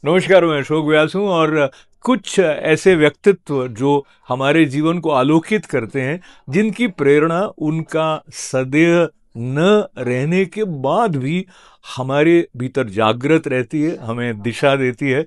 नमस्कार, मैं अशोक व्यास हूँ और कुछ ऐसे व्यक्तित्व जो हमारे जीवन को आलोकित करते हैं, जिनकी प्रेरणा उनका सदैव न रहने के बाद भी हमारे भीतर जागृत रहती है, हमें दिशा देती है।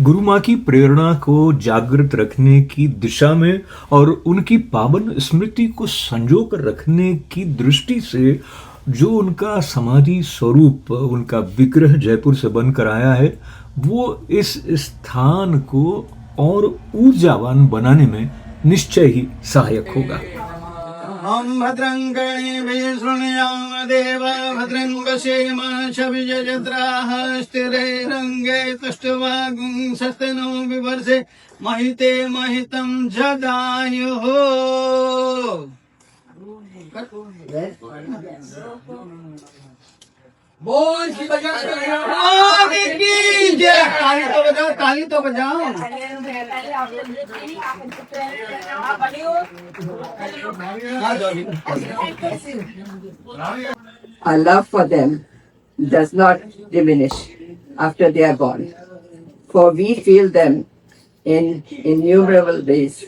गुरु माँ की प्रेरणा को जागृत रखने की दिशा में और उनकी पावन स्मृति को संजो कर रखने की दृष्टि से जो उनका समाधि स्वरूप, उनका विग्रह जयपुर से बनकर आया है, वो इस स्थान को और ऊर्जावान बनाने में निश्चय ही सहायक होगा। हम भद्रं कर्णेभिः शृणुयाम देवा भद्रं पश्येम शविजयत्राः स्थिरैरङ्गे तुष्टवागुंसस्तनो बिभर्षे महिते महितं जदायुः। बोल की बजाओ की जय। ताली तो बजाओ। Our love for them does not diminish after they are gone, for we feel them in innumerable ways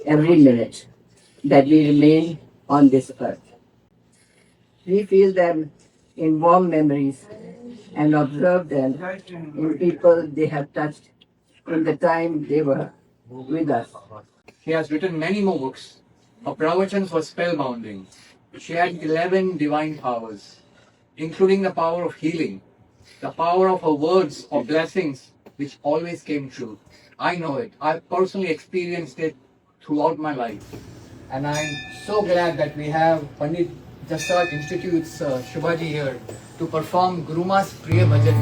every minute that we remain on this earth. We feel them in warm memories and observe them in people they have touched in the time they were with us. She has written many more books. Her pravachans were spellbounding. She had 11 divine powers, including the power of healing, the power of her words of blessings, which always came true. I know it. I've personally experienced it throughout my life. And I'm so glad that we have Pandit Jasraj Institute's Shubhaji here to perform Guru Ma's Priya Bhajan.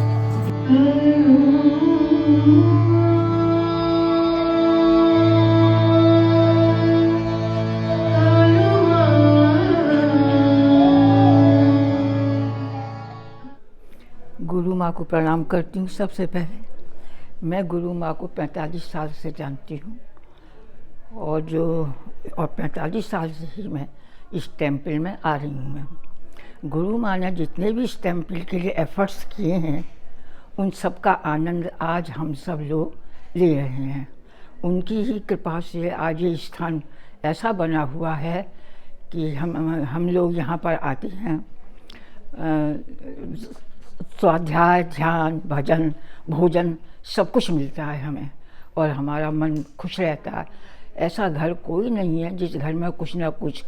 गुरु माँ को प्रणाम करती हूँ। सबसे पहले मैं गुरु माँ को 45 साल से जानती हूँ और 45 साल से ही मैं इस टेम्पल में आ रही हूँ। मैं गुरु माँ ने जितने भी इस टेम्पल के लिए एफर्ट्स किए हैं, उन सब का आनंद आज हम सब लोग ले रहे हैं। उनकी ही कृपा से आज ये स्थान ऐसा बना हुआ है कि हम लोग यहाँ पर आते हैं। स्वाध्याय, ध्यान, भजन, भोजन सब कुछ मिलता है हमें और हमारा मन खुश रहता है। ऐसा घर कोई नहीं है जिस घर में कुछ ना कुछ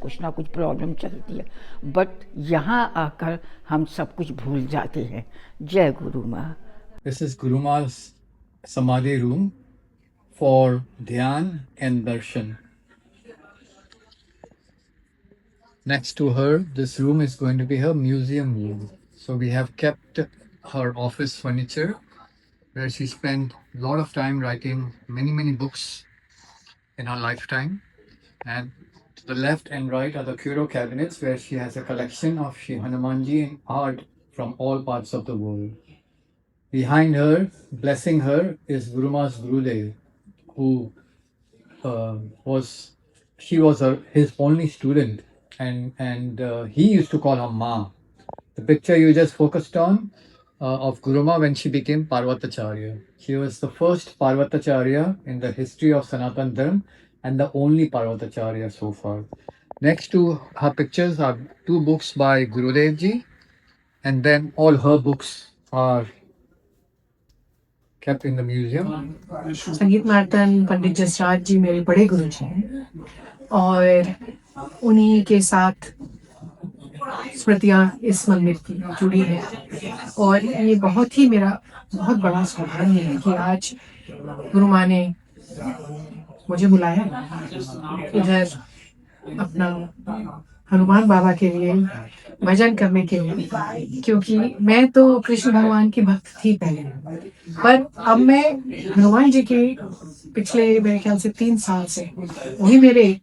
प्रॉब्लम चलती है, बट यहाँ आकर हम सब कुछ भूल जाते हैं। जय गुरु माँ। This is Guru Ma's Samadhi room for Dhyan and Darshan. Next to her, this room is going to be her museum room. So we have kept her office furniture where she spent a lot of time writing many books in her lifetime. And to the left and right are the Curo cabinets where she has a collection of Shri Hanumanji art from all parts of the world. Behind her, blessing her, is Guru Ma's Gurudev, who was his only student, and he used to call her Ma. The picture you just focused on of Guru Ma when she became Parvatacharya. She was the first Parvatacharya in the history of Sanatan Dharma and the only Parvatacharya so far. Next to her pictures are 2 books by Gurudev Ji, and then all her books are kept in the museum. संगीत मार्तन पंडित जसराज जी मेरे बड़े गुरु जी हैं और उन्हीं के साथ स्मृतियाँ इस मंदिर की जुड़ी है और ये बहुत ही मेरा बहुत बड़ा सौभाग्य है कि आज गुरु माँ ने मुझे बुलाया इधर अपना हनुमान बाबा के लिए भजन करने के लिए, क्योंकि मैं तो कृष्ण भगवान की भक्त थी पहले, पर अब मैं हनुमान जी के पिछले मेरे ख्याल से 3 साल से वही मेरे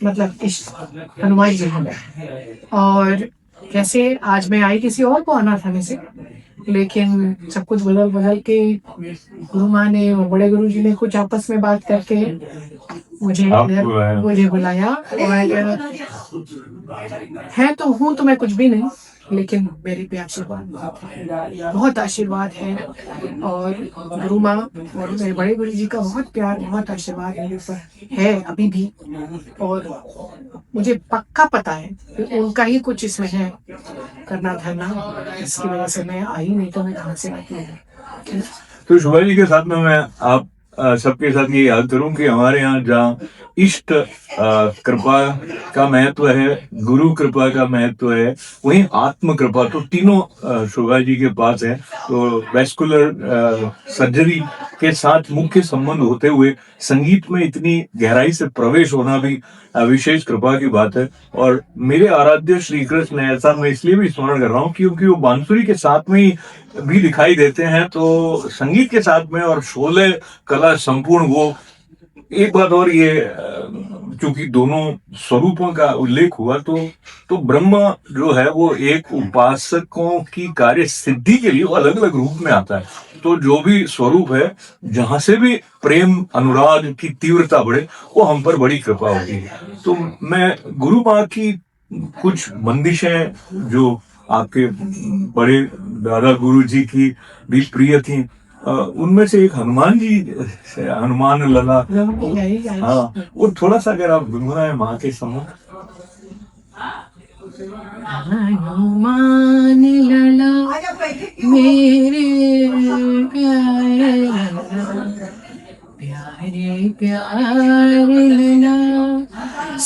मतलब इष्ट हनुमान जी हैं और कैसे आज मैं आई किसी और को आना था से, लेकिन सब कुछ बदल बदल के गुरु माँ ने और बड़े गुरु जी ने कुछ आपस में बात करके मुझे मुझे बुलाया। और है तो हूँ तो मैं कुछ भी नहीं, लेकिन मेरे पे आशीर्वाद बहुत आशीर्वाद है। और गुरु माँ और मेरे बड़े गुरु जी का बहुत प्यार बहुत आशीर्वाद मेरे ऊपर है अभी भी। और मुझे पक्का पता है कि उनका ही कुछ इसमें है करना धरना, इसकी वजह से मैं आई, नहीं तो मैं कहाँ से आती। तो शोभा जी के साथ में मैं आप सबके साथ ये याद करूं कि हमारे यहाँ जहाँ इष्ट कृपा का महत्व है, गुरु कृपा का महत्व है, वहीं आत्म कृपा, तो तीनों शोभा जी के पास है। तो वेस्कुलर सर्जरी के साथ मुख्य संबंध होते हुए संगीत में इतनी गहराई से प्रवेश होना भी विशेष कृपा की बात है। और मेरे आराध्य श्री कृष्ण, ऐसा मैं इसलिए भी स्मरण कर रहा हूँ क्योंकि वो बांसुरी के साथ में ही भी दिखाई देते हैं, तो संगीत के साथ में और शोले कला संपूर्ण वो। एक बात और ये, चूंकि दोनों स्वरूपों का उल्लेख हुआ, तो ब्रह्म जो है वो एक उपासकों की कार्य सिद्धि के लिए वो अलग अलग रूप में आता है। तो जो भी स्वरूप है, जहां से भी प्रेम अनुराग की तीव्रता बढ़े, वो हम पर बड़ी कृपा होती है। तो मैं गुरु माँ की कुछ बंदिशें जो आपके बड़े दादा गुरु जी की भी प्रिय थी, उनमें से एक हनुमान जी, हनुमान लला, हाँ, वो थोड़ा सा अगर आप गुनगुनाएं माँ के समूह। हनुमान लला मेरे प्यारे प्यारे प्यारे लला,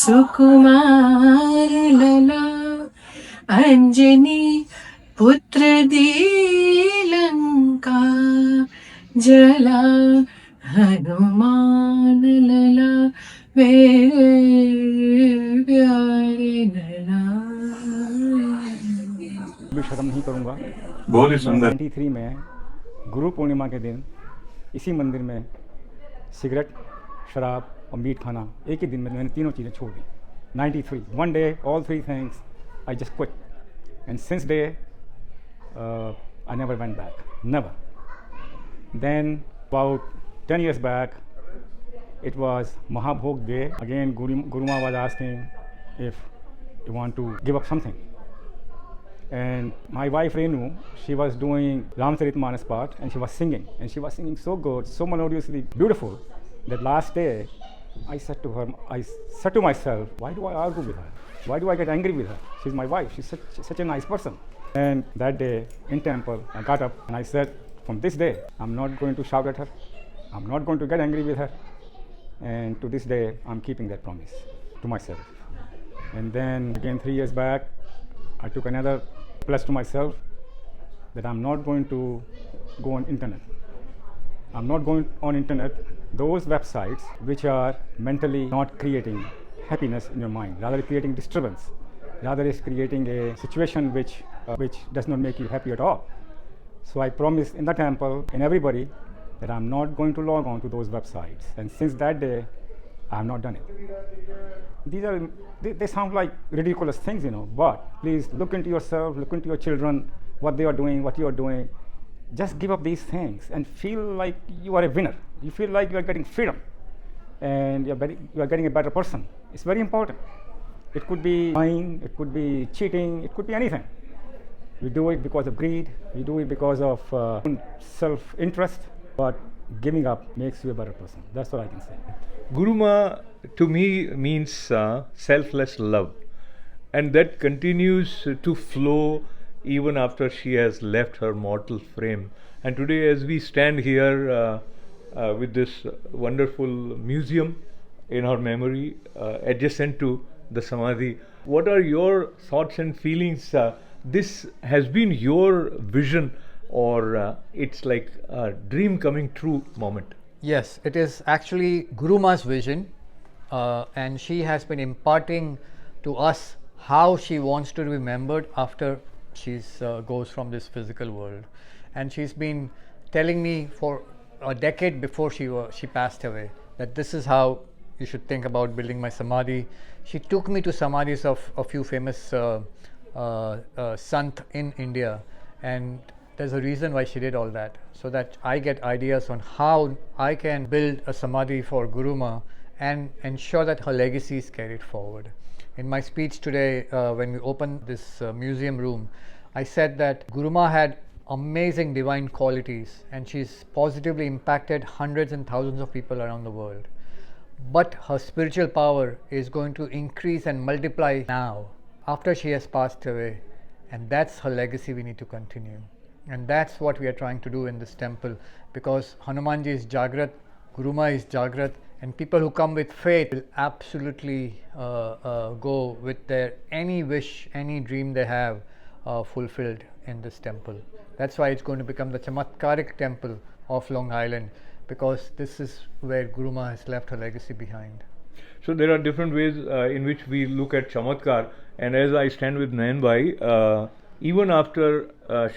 सुकुमार लला, अंजनी पुत्र दी लंका जला, हनुमान लला मेरे प्यारे लला। भी शर्म नहीं करूंगा। बहुत ही सुंदर। 93 में गुरु पूर्णिमा के दिन इसी मंदिर में सिगरेट, शराब और मीट खाना एक ही दिन में मैंने तीनों चीज़ें छोड़ दी। 93 one day all three things I just quit, and since day I never went back, never. Then about 10 years back it was Mahabhog day. Again Guru Ma was asking if you want to give up something, and my wife Renu, she was doing Ramcharitmanas part and she was singing so good, so melodiously beautiful, that last day I said to myself, why do I argue with her? Why do I get angry with her? She's my wife. She's such a nice person. And that day in temple, I got up and I said, from this day, I'm not going to shout at her. I'm not going to get angry with her. And to this day, I'm keeping that promise to myself. And then again, 3 years back, I took another pledge to myself that I'm not going to go on internet. I'm not going on internet, those websites which are mentally not creating happiness in your mind, rather creating disturbance, rather is creating a situation which does not make you happy at all. So I promised in the temple and everybody that I'm not going to log on to those websites, and since that day I have not done it. They sound like ridiculous things, but please look into yourself, look into your children, what they are doing, what you are doing. Just give up these things and feel like you are a winner. You feel like you are getting freedom and you are getting a better person. It's very important. It could be lying, it could be cheating, it could be anything. We do it because of greed, we do it because of self-interest, but giving up makes you a better person. That's all I can say. Guru Ma to me means selfless love, and that continues to flow even after she has left her mortal frame. And today, as we stand here with this wonderful museum in her memory, adjacent to the Samadhi, what are your thoughts and feelings? This has been your vision, or it's like a dream coming true moment? Yes, it is actually Guru Ma's vision, and she has been imparting to us how she wants to be remembered after she goes from this physical world. And she's been telling me for a decade before she passed away that this is how you should think about building my samadhi. She took me to samadhis of a few famous Sant in India, and there's a reason why she did all that, so that I get ideas on how I can build a samadhi for Guruma and ensure that her legacy is carried forward. In my speech today, when we opened this museum room, I said that Guruma had amazing divine qualities and she's positively impacted hundreds and thousands of people around the world. But her spiritual power is going to increase and multiply now, after she has passed away, and that's her legacy we need to continue. And that's what we are trying to do in this temple, because Hanumanji is Jagrat, Guruma is Jagrat, and people who come with faith will absolutely go with their any wish, any dream they have fulfilled in this temple. That's why it's going to become the Chamatkaric temple of Long Island, because this is where Guruma has left her legacy behind. So there are different ways in which we look at Chamatkar, and as I stand with Nayan Bhai, even after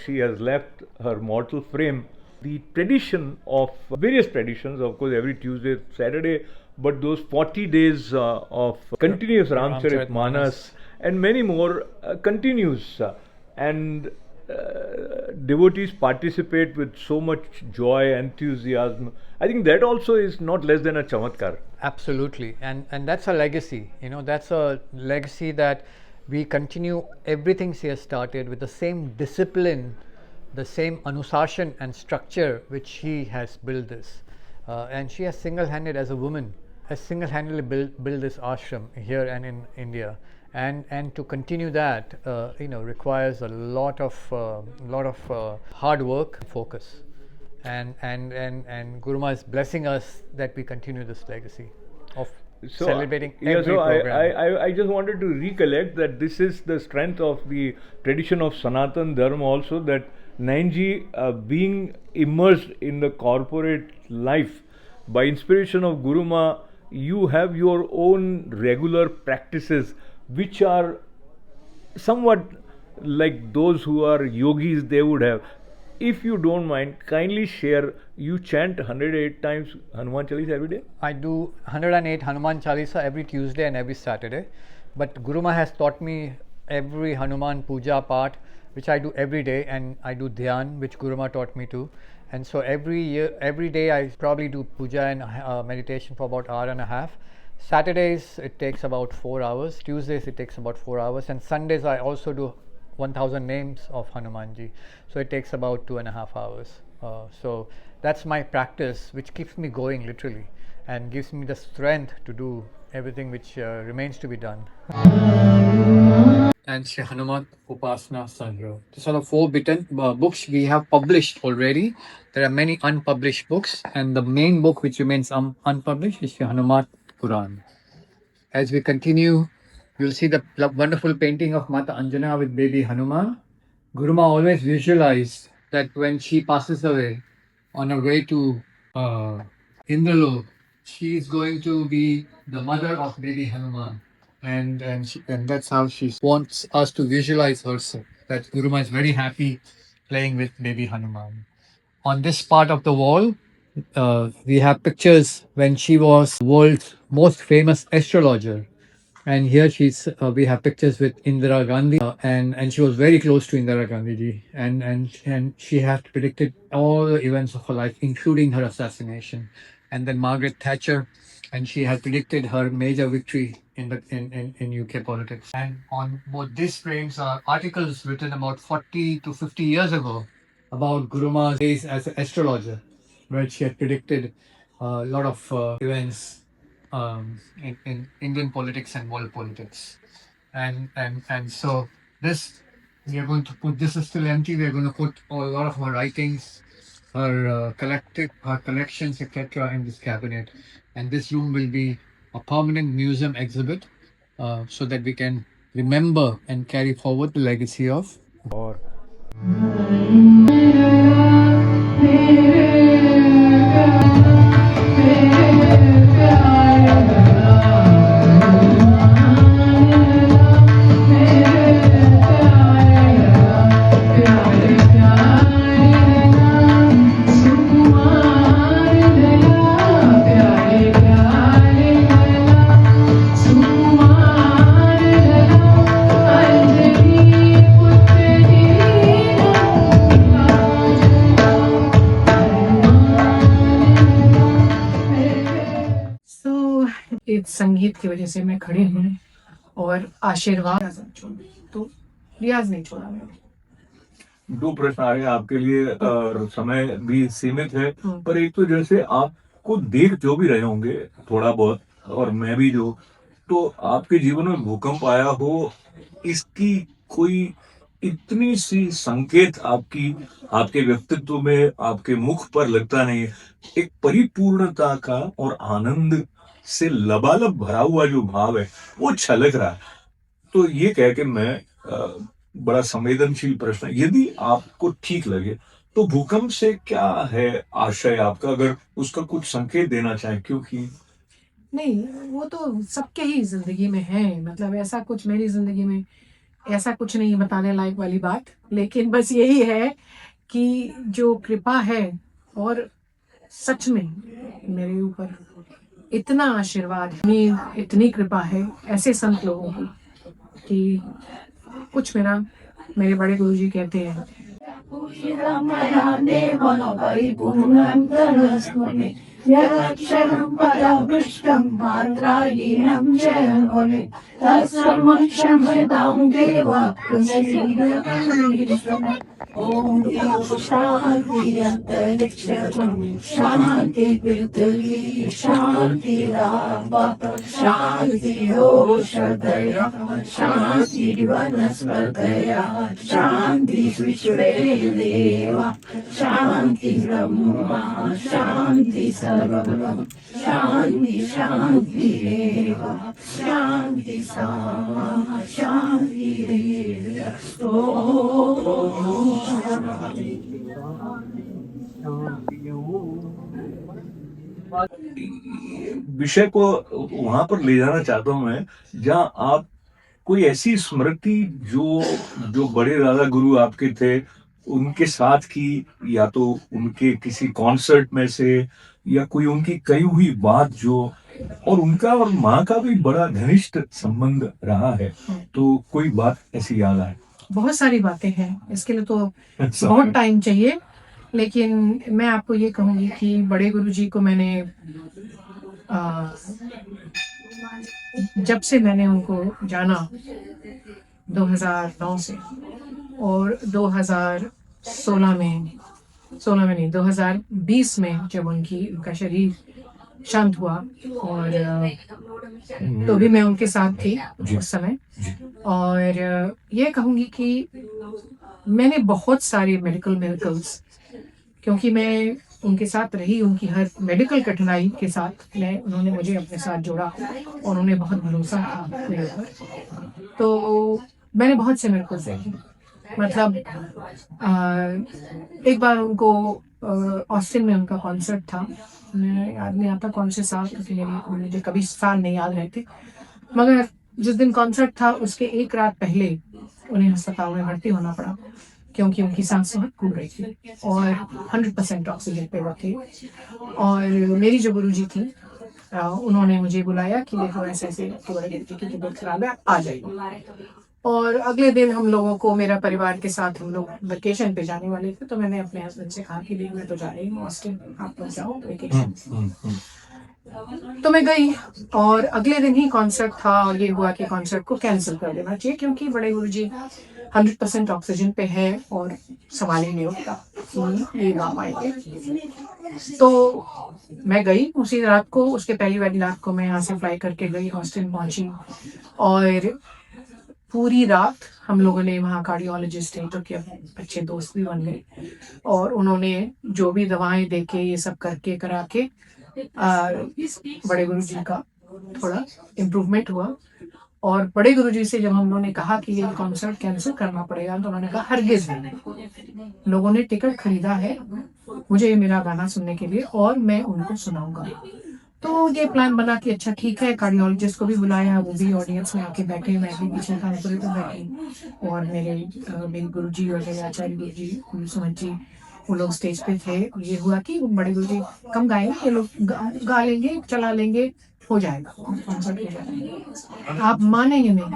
she has left her mortal frame, the tradition of various traditions, of course every Tuesday, Saturday, but those 40 days of continuous Ramcharit Manas and many more continues, and devotees participate with so much joy, enthusiasm. I think that also is not less than a chamatkar. Absolutely, and that's a legacy. You know, that's a legacy that we continue everything she has started with the same discipline, the same anusashan and structure which she has built this. And she has single-handed, as a woman, has single-handedly built this ashram here and in India. And to continue that, requires a lot of hard work, focus, and Guruma is blessing us that we continue this legacy of celebrating every program. I just wanted to recollect that this is the strength of the tradition of Sanatan Dharma also, that Nayanji being immersed in the corporate life, by inspiration of Guruma, you have your own regular practices which are somewhat like those who are yogis they would have. If you don't mind, kindly share. You chant 108 times Hanuman Chalisa every day? I do 108 Hanuman Chalisa every Tuesday and every Saturday. But Guruma has taught me every Hanuman Puja part, which I do every day, and I do Dhyan, which Guruma taught me to. And so every day I probably do puja and meditation for about an hour and a half. Saturdays it takes about 4 hours, Tuesdays it takes about 4 hours, and Sundays I also do 1000 names of Hanumanji. So it takes about 2.5 hours. So that's my practice, which keeps me going literally and gives me the strength to do everything which remains to be done. And Shri Hanuman Upasana Sangraha. These are the 4 books we have published already. There are many unpublished books, and the main book which remains unpublished is Shri Hanuman Puran. As we continue, you'll see the wonderful painting of Mata Anjana with baby Hanuman. Guruma always visualized that when she passes away on her way to Indralok, she is going to be the mother of baby Hanuman. And that's how she wants us to visualize herself, that Guruma is very happy playing with baby Hanuman. On this part of the wall, we have pictures when she was the world's most famous astrologer. And here we have pictures with Indira Gandhi, and she was very close to Indira Gandhi ji, and she had predicted all the events of her life, including her assassination. And then Margaret Thatcher, and she had predicted her major victory in UK politics. And on both these frames are articles written about 40 to 50 years ago about Guruma's days as an astrologer, where she had predicted a lot of events in Indian politics and world politics. And so this, we are going to put, this is still empty, we are going to put a lot of her writings, her collections, etc. in this cabinet. And this room will be a permanent museum exhibit, so that we can remember and carry forward the legacy of. और Anjali गीत संगीत की वजह से मैं खड़ी हूँ और आशीर्वाद तो रियाज नहीं छोड़ा मैंने। दो प्रश्न आ गए आपके लिए और समय भी सीमित है। हम्म। पर एक तो जैसे आपको देख जो भी रहे होंगे थोड़ा बहुत, और मैं भी जो, तो आपके जीवन में भूकंप आया हो, इसकी कोई इतनी सी संकेत आपकी आपके व्यक्तित्व में, आपके मुख पर लगता नहीं है। एक परिपूर्णता का और आनंद से लबालब भरा हुआ जो भाव है वो छलक रहा है। तो ये कह के मैं बड़ा संवेदनशील प्रश्न है, यदि आपको ठीक लगे तो भूकंप से क्या है आशय आपका, अगर उसका कुछ संकेत देना चाहें, क्योंकि नहीं, वो तो सबके ही जिंदगी में है, मतलब ऐसा कुछ मेरी जिंदगी में ऐसा कुछ नहीं बताने लायक वाली बात, लेकिन बस यही है कि जो कृपा है और सच में मेरे ऊपर इतना आशीर्वाद है, इतनी कृपा है ऐसे संत लोगों की कि कुछ मेरे बड़े गुरुजी कहते हैं यदक्षरं परामृष्टं मात्राहीनं च मुने तत्सर्वक्षम्यतां देव ओम शांति अंतरिक्षं शांति पृथ्वी शांति राम शांति औषधय शांति वनस्पतय शांति विश्वे देव शांति ब्रह्मा शांति सर्वं शांति शांति एव शांति सामा शांति विषय को वहां पर ले जाना चाहता हूं मैं जहां आप कोई ऐसी स्मृति जो जो बड़े दादा गुरु आपके थे उनके साथ की, या तो उनके किसी कॉन्सर्ट में से, या कोई उनकी कही हुई बात जो, और उनका और माँ का भी बड़ा घनिष्ठ संबंध रहा है, तो कोई बात ऐसी याद आए? बहुत सारी बातें हैं, इसके लिए तो बहुत टाइम चाहिए, लेकिन मैं आपको ये कहूँगी कि बड़े गुरुजी को मैंने जब से मैंने उनको जाना 2009 से, और 2020 में जब उनका शरीर शांत हुआ, और तो भी मैं उनके साथ थी उस समय, और ये कहूँगी कि मैंने बहुत सारे मेडिकल्स, क्योंकि मैं उनके साथ रही, उनकी हर मेडिकल कठिनाई के साथ उन्होंने मुझे अपने साथ जोड़ा और उन्हें बहुत भरोसा था मेरे ऊपर, तो मैंने बहुत से मेडिकल्स देखे। मतलब एक बार उनको ऑस्टिन में उनका कॉन्सर्ट था, मैं याद नहीं आता कौन से साल, क्योंकि मुझे कभी साल नहीं याद रहते, मगर जिस दिन कॉन्सर्ट था उसके एक रात पहले उन्हें अस्पताल में भर्ती होना पड़ा, क्योंकि उनकी सांस बहुत फूल रही थी और 100% ऑक्सीजन पे वो थे। और मेरी जो गुरुजी थी उन्होंने मुझे बुलाया कि देखो ऐसे ऐसे की तबीयत खराब है, आ जाइए। और अगले दिन हम लोगों को, मेरा परिवार के साथ हम लोग वेकेशन पे जाने वाले थे, तो मैंने अपने हस्बैंड से कहा कि देख मैं तो जा रही हूँ ऑस्टिन, आप लोग जाओ वेकेशन। तो मैं गई, और अगले दिन ही कॉन्सर्ट था, और ये हुआ कि कॉन्सर्ट को कैंसिल कर देना चाहिए, क्योंकि बड़े गुरुजी 100% ऑक्सीजन पे है और सवाल ही नहीं होता ये ना पाएंगे। तो मैं गई उसी रात को, उसके पहली वाली रात को मैं यहाँ से फ्लाई करके गई, ऑस्टिन पहुंची, और पूरी रात हम लोगों ने वहाँ कार्डियोलॉजिस्ट थे जो कि अच्छे दोस्त भी बन गए, और उन्होंने जो भी दवाएं दे के ये सब करके करा के बड़े गुरुजी का थोड़ा इम्प्रूवमेंट हुआ। और बड़े गुरुजी से जब हम लोगों ने कहा कि ये कॉन्सर्ट कैंसिल करना पड़ेगा, तो उन्होंने कहा हरगिज़ नहीं, लोगों ने टिकट खरीदा है मुझे मेरा गाना सुनने के लिए और मैं उनको सुनाऊंगा। तो ये प्लान बना कि अच्छा ठीक है, कार्डियोलॉजिस्ट को भी बुलाया, वो भी ऑडियंस में आके बैठे, मैं भी पीछे खाने पर बैठी, और मेरे गुरुजी और मेरे आचार्य गुरुजी सुमन जी वो लोग स्टेज पे थे। ये हुआ कि बड़े गुरुजी कम गाएंगे, ये लोग गा लेंगे, चला लेंगे, हो जाएगा, कॉन्सर्ट हो जाएगा। आप मानेंगे नहीं,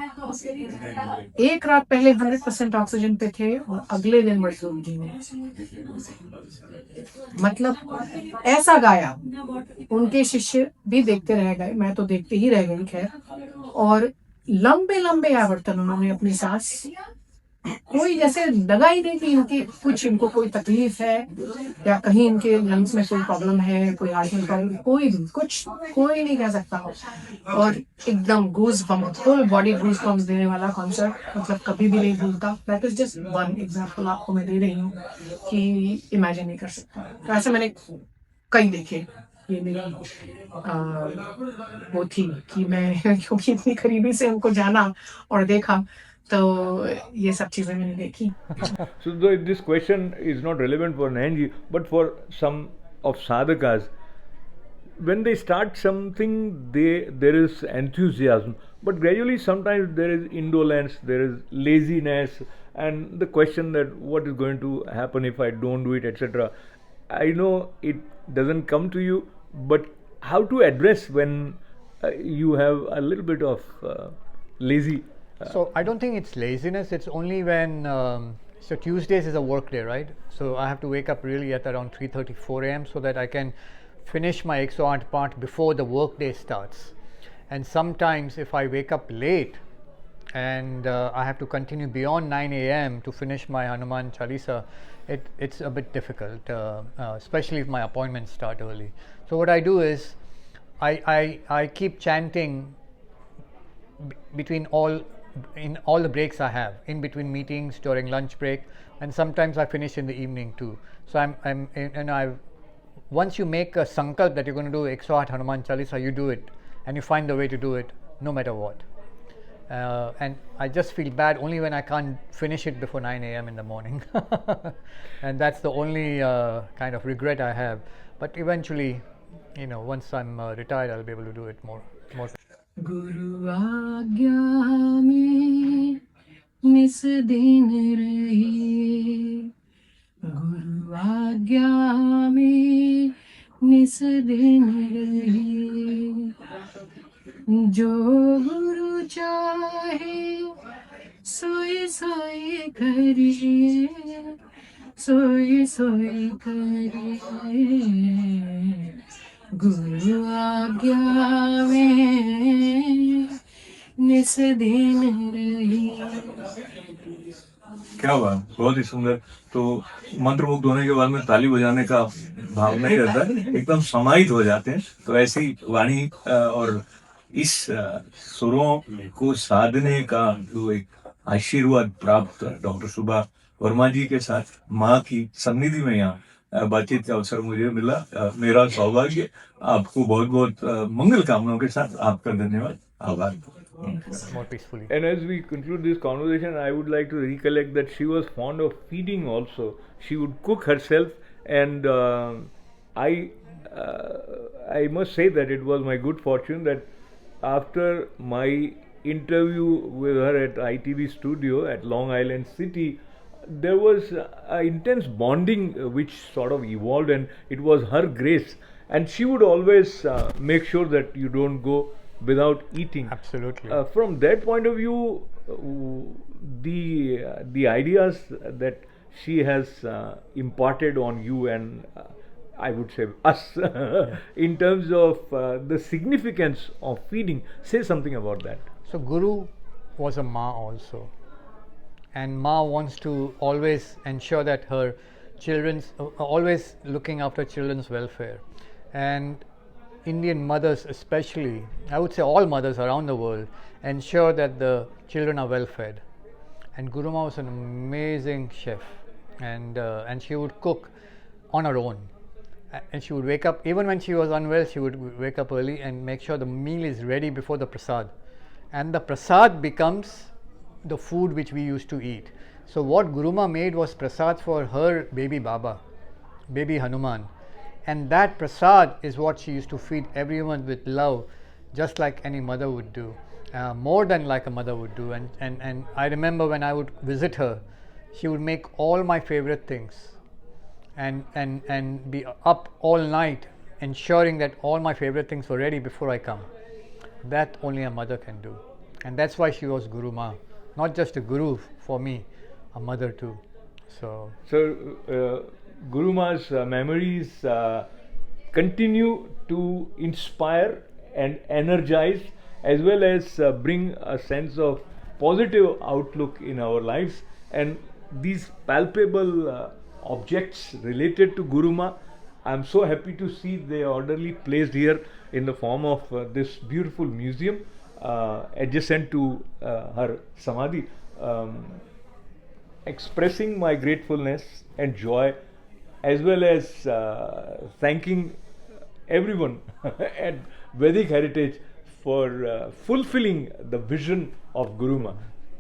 एक रात पहले 100% ऑक्सीजन पे थे और अगले दिन मशरूम जी ने, मतलब ऐसा गाया। उनके शिष्य भी देखते रह गए, मैं तो देखते ही रह गई खैर। और लंबे लंबे आवर्तन उन्होंने अपनी सांस, कोई जैसे लगा ही नहीं कि इनकी कुछ, इनको कोई तकलीफ है या कहीं इनके लंग्स में कोई प्रॉब्लम है, कोई हार्ट में प्रॉब्लम, कोई भी कुछ, कोई नहीं कह सकता हो। और एकदम गूज बम्प, फुल बॉडी गूज बम्प्स देने वाला कॉन्सर्ट, मतलब कभी भी नहीं भूलता। That is just one example आपको मैं दे रही हूँ कि इमेजिन नहीं कर सकता। तो ऐसे मैंने कई देखे। ये मेरी वो थी कि मैं क्योंकि इतनी करीबी से उनको जाना और देखा, तो ये सब चीज़ें मैंने देखी। So this question is not relevant for Nayanji, but for some of sadhakas, when they start something, there is enthusiasm, but gradually sometimes there is indolence, there is laziness, and the question that what is going to happen if I don't do it, etc. I know it doesn't come to you, but how to address when you have a little bit of lazy. So I don't think it's laziness. It's only when so Tuesdays is a work day, right? So I have to wake up really at around 3:34 a.m. so that I can finish my 108 part before the work day starts. And sometimes if I wake up late and I have to continue beyond 9 a.m. to finish my Hanuman Chalisa, it's a bit difficult, especially if my appointments start early. So what I do is I keep chanting in all the breaks I have, in between meetings, during lunch break, and sometimes I finish in the evening too. So once you make a sankalp that you're going to do 108 Hanuman Chalisa, you do it, and you find the way to do it no matter what. And I just feel bad only when I can't finish it before 9 a.m. in the morning. And that's the only kind of regret I have. But eventually, once I'm retired, I'll be able to do it more. गुरु आज्ञा में निस दिन रहिए, गुरु आज्ञा में निस दिन रहिए, जो गुरु चाहे सोई सोई करिए, सोई सोई करिए, गुरु आज्ञा में निस दिन रहिए। क्या हुआ, बहुत ही सुंदर। तो मंत्रमुग्ध होने के बाद में ताली बजाने का भाव नहीं रहता, एकदम समाहित हो जाते हैं। तो ऐसी वाणी और इस सुरों को साधने का जो एक आशीर्वाद प्राप्त डॉक्टर सुभा वर्मा जी के साथ माँ की सन्निधि में यहाँ बातचीत का अवसर मुझे मिला, मेरा सौभाग्य। आपको बहुत बहुत मंगल कामनाओं के साथ आपका धन्यवाद, आभार। More peacefully. And as we conclude this conversation, I would like to recollect that she was fond of feeding also. She would cook herself, and I must say that it was my good fortune that after my interview with her at ITV studio at Long Island City, there was an intense bonding which sort of evolved, and it was her grace. And she would always make sure that you don't go without eating. Absolutely. From that point of view, the ideas that she has imparted on you and I would say us in terms of the significance of feeding, say something about that. So Guru was a Ma also, and Ma wants to always ensure that her children's always looking after children's welfare. And Indian mothers especially, I would say all mothers around the world, ensure that the children are well fed. And Guru Ma was an amazing chef, and she would cook on her own. And she would wake up, even when she was unwell, she would wake up early and make sure the meal is ready before the prasad. And the prasad becomes the food which we used to eat. So what Guru Ma made was prasad for her baby Baba, baby Hanuman. And that prasad is what she used to feed everyone with love, just like any mother would do, more than like a mother would do. And I remember when I would visit her, she would make all my favorite things and be up all night ensuring that all my favorite things were ready before I come. that only a mother can do. And that's why she was Guru Ma, not just a guru for me, a mother too. So Guru Ma's memories continue to inspire and energize, as well as bring a sense of positive outlook in our lives. And these palpable objects related to Guru Ma, I'm so happy to see they are orderly placed here in the form of this beautiful museum adjacent to her Samadhi, expressing my gratefulness and joy, as well as thanking everyone at Vedic Heritage for fulfilling the vision of Guru Ma.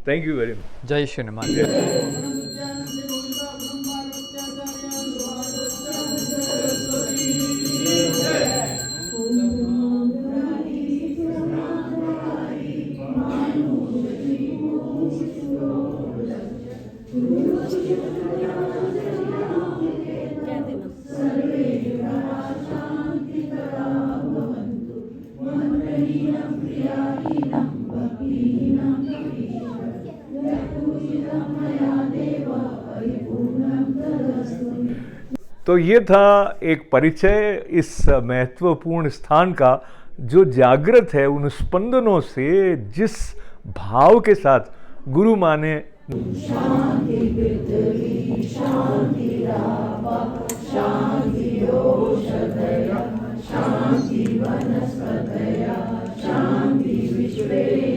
Thank you very much. Jai Shri Hanuman. तो ये था एक परिचय इस महत्वपूर्ण स्थान का, जो जागृत है उन स्पंदनों से, जिस भाव के साथ गुरु माँ ने शांति पृथ्वी शांति रावा शांति औषधया शांति वनस्पतया शांति विश्वे